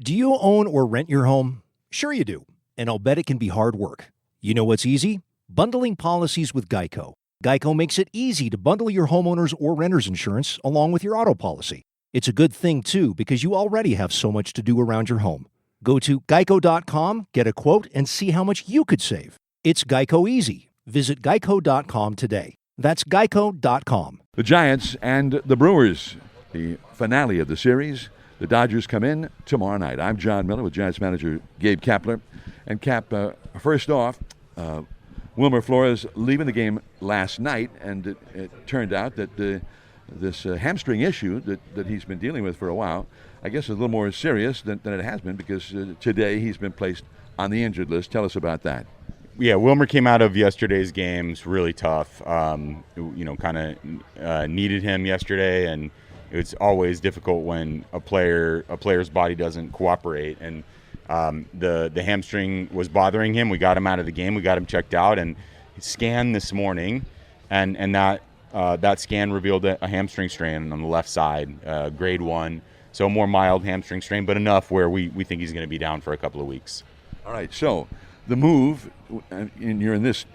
Do you own or rent your home? Sure you do, and I'll bet it can be hard work. You know what's easy? Bundling policies with Geico. Geico makes it easy to bundle your homeowner's or renter's insurance along with your auto policy. It's a good thing, too, because you already have so much to do around your home. Go to geico.com, get a quote, and see how much you could save. It's Geico easy. Visit geico.com today. That's geico.com. The Giants and the Brewers, the finale of the series. The Dodgers come in tomorrow night. I'm John Miller with Giants manager Gabe Kapler. And Cap, first off, Wilmer Flores leaving the game last night, and it turned out that this hamstring issue that he's been dealing with for a while, I guess is a little more serious than it has been, because today he's been placed on the injured list. Tell us about that. Yeah, Wilmer came out of yesterday's games really tough. Kind of needed him yesterday, and it's always difficult when a player's body doesn't cooperate. And the hamstring was bothering him. We got him out of the game. We got him checked out, and scanned this morning, and that scan revealed a hamstring strain on the left side, grade 1. So a more mild hamstring strain, but enough where we think he's going to be down for a couple of weeks. All right, so the move, and you're in this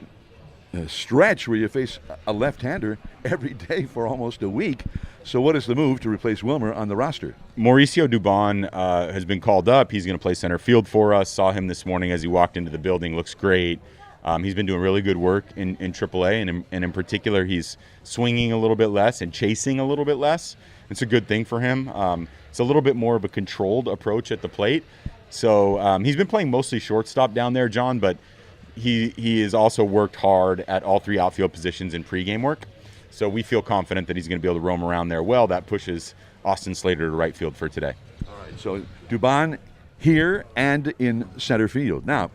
stretch where you face a left-hander every day for almost a week. So what is the move to replace Wilmer on the roster? Mauricio Dubon has been called up. He's going to play center field for us. Saw him this morning as he walked into the building. Looks great. He's been doing really good work in AAA, and in particular, he's swinging a little bit less and chasing a little bit less. It's a good thing for him. It's a little bit more of a controlled approach at the plate. So he's been playing mostly shortstop down there, John, but he has also worked hard at all three outfield positions in pregame work. So we feel confident that he's going to be able to roam around there well. That pushes Austin Slater to right field for today. All right, so Dubon here and in center field. Now,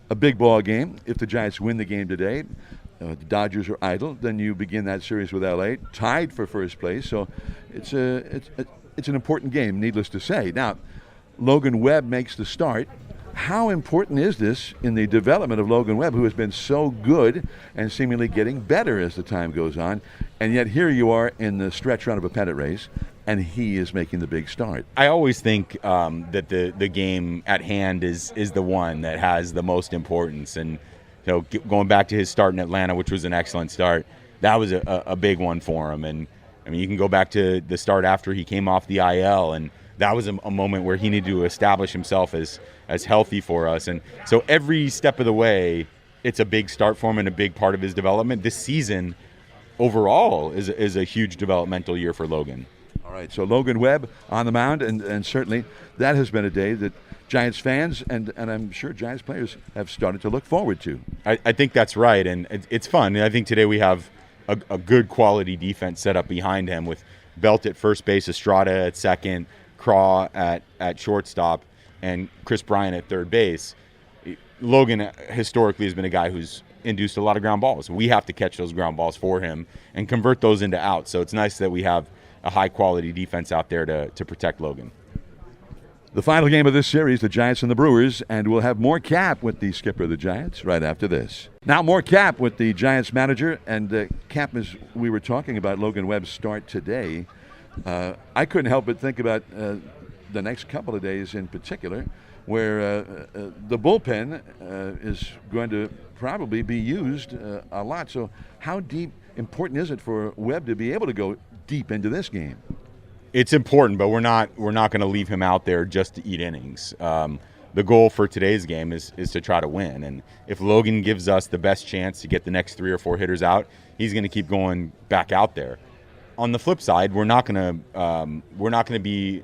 a big ball game. If the Giants win the game today, the Dodgers are idle, then you begin that series with L.A., tied for first place. So it's an important game, needless to say. Now, Logan Webb makes the start. How important is this in the development of Logan Webb, who has been so good and seemingly getting better as the time goes on? And yet here you are in the stretch run of a pennant race, and he is making the big start. I always think that the game at hand is the one that has the most importance. And so going back to his start in Atlanta, which was an excellent start, that was a big one for him. And I mean, you can go back to the start after he came off the IL, and that was a moment where he needed to establish himself as healthy for us. And so every step of the way, it's a big start for him and a big part of his development. This season overall is a huge developmental year for Logan. All right, so Logan Webb on the mound, and certainly that has been a day that Giants fans and I'm sure Giants players have started to look forward to. I think that's right, and it's fun. I think today we have a good quality defense set up behind him with Belt at first base, Estrada at second, Craw at shortstop, and Chris Bryant at third base. Logan historically has been a guy who's induced a lot of ground balls. We have to catch those ground balls for him and convert those into outs. So it's nice that we have a high-quality defense out there to protect Logan. The final game of this series, the Giants and the Brewers, and we'll have more Cap with the skipper of the Giants right after this. Now more Cap with the Giants manager, and Cap, as we were talking about Logan Webb's start today, I couldn't help but think about the next couple of days in particular, where the bullpen is going to probably be used a lot. So how important is it for Webb to be able to go deep into this game? It's important, but we're not going to leave him out there just to eat innings. The goal for today's game is to try to win, and if Logan gives us the best chance to get the next 3 or 4 hitters out, he's going to keep going back out there. On the flip side, we're not going to be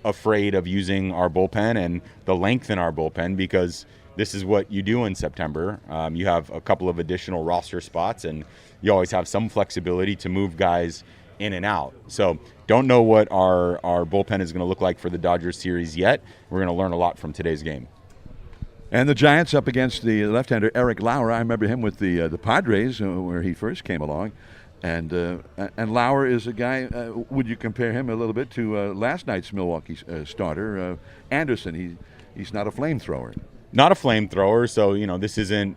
afraid of using our bullpen and the length in our bullpen, because this is what you do in September. You have a couple of additional roster spots, and you always have some flexibility to move guys in and out. So don't know what our bullpen is going to look like for the Dodgers series yet. We're going to learn a lot from today's game. And the Giants up against the left-hander Eric Lauer. I remember him with the Padres where he first came along. And Lauer is a guy, would you compare him a little bit to last night's Milwaukee starter, Anderson? He's not a flamethrower. Not a flamethrower, so, this isn't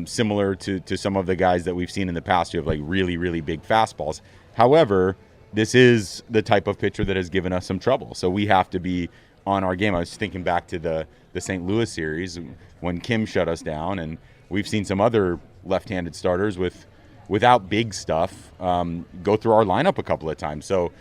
similar to some of the guys that we've seen in the past who have, like, really, really big fastballs. However, this is the type of pitcher that has given us some trouble, so we have to be on our game. I was thinking back to the St. Louis series when Kim shut us down, and we've seen some other left-handed starters without big stuff go through our lineup a couple of times. So,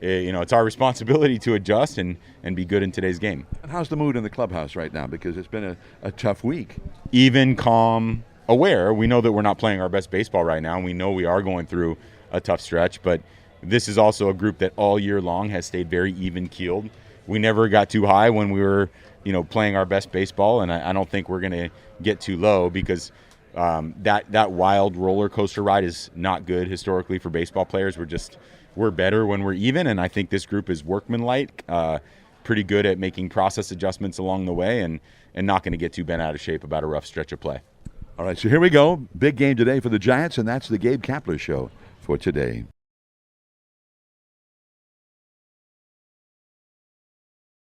it's our responsibility to adjust and be good in today's game. And how's the mood in the clubhouse right now? Because it's been a tough week. Even, calm, aware. We know that we're not playing our best baseball right now, and we know we are going through a tough stretch, but this is also a group that all year long has stayed very even-keeled. We never got too high when we were, playing our best baseball, and I don't think we're going to get too low because that wild roller coaster ride is not good historically for baseball players. We're better when we're even, and I think this group is workmanlike, pretty good at making process adjustments along the way, and not going to get too bent out of shape about a rough stretch of play. All right, so here we go. Big game today for the Giants, and that's the Gabe Kapler Show for today.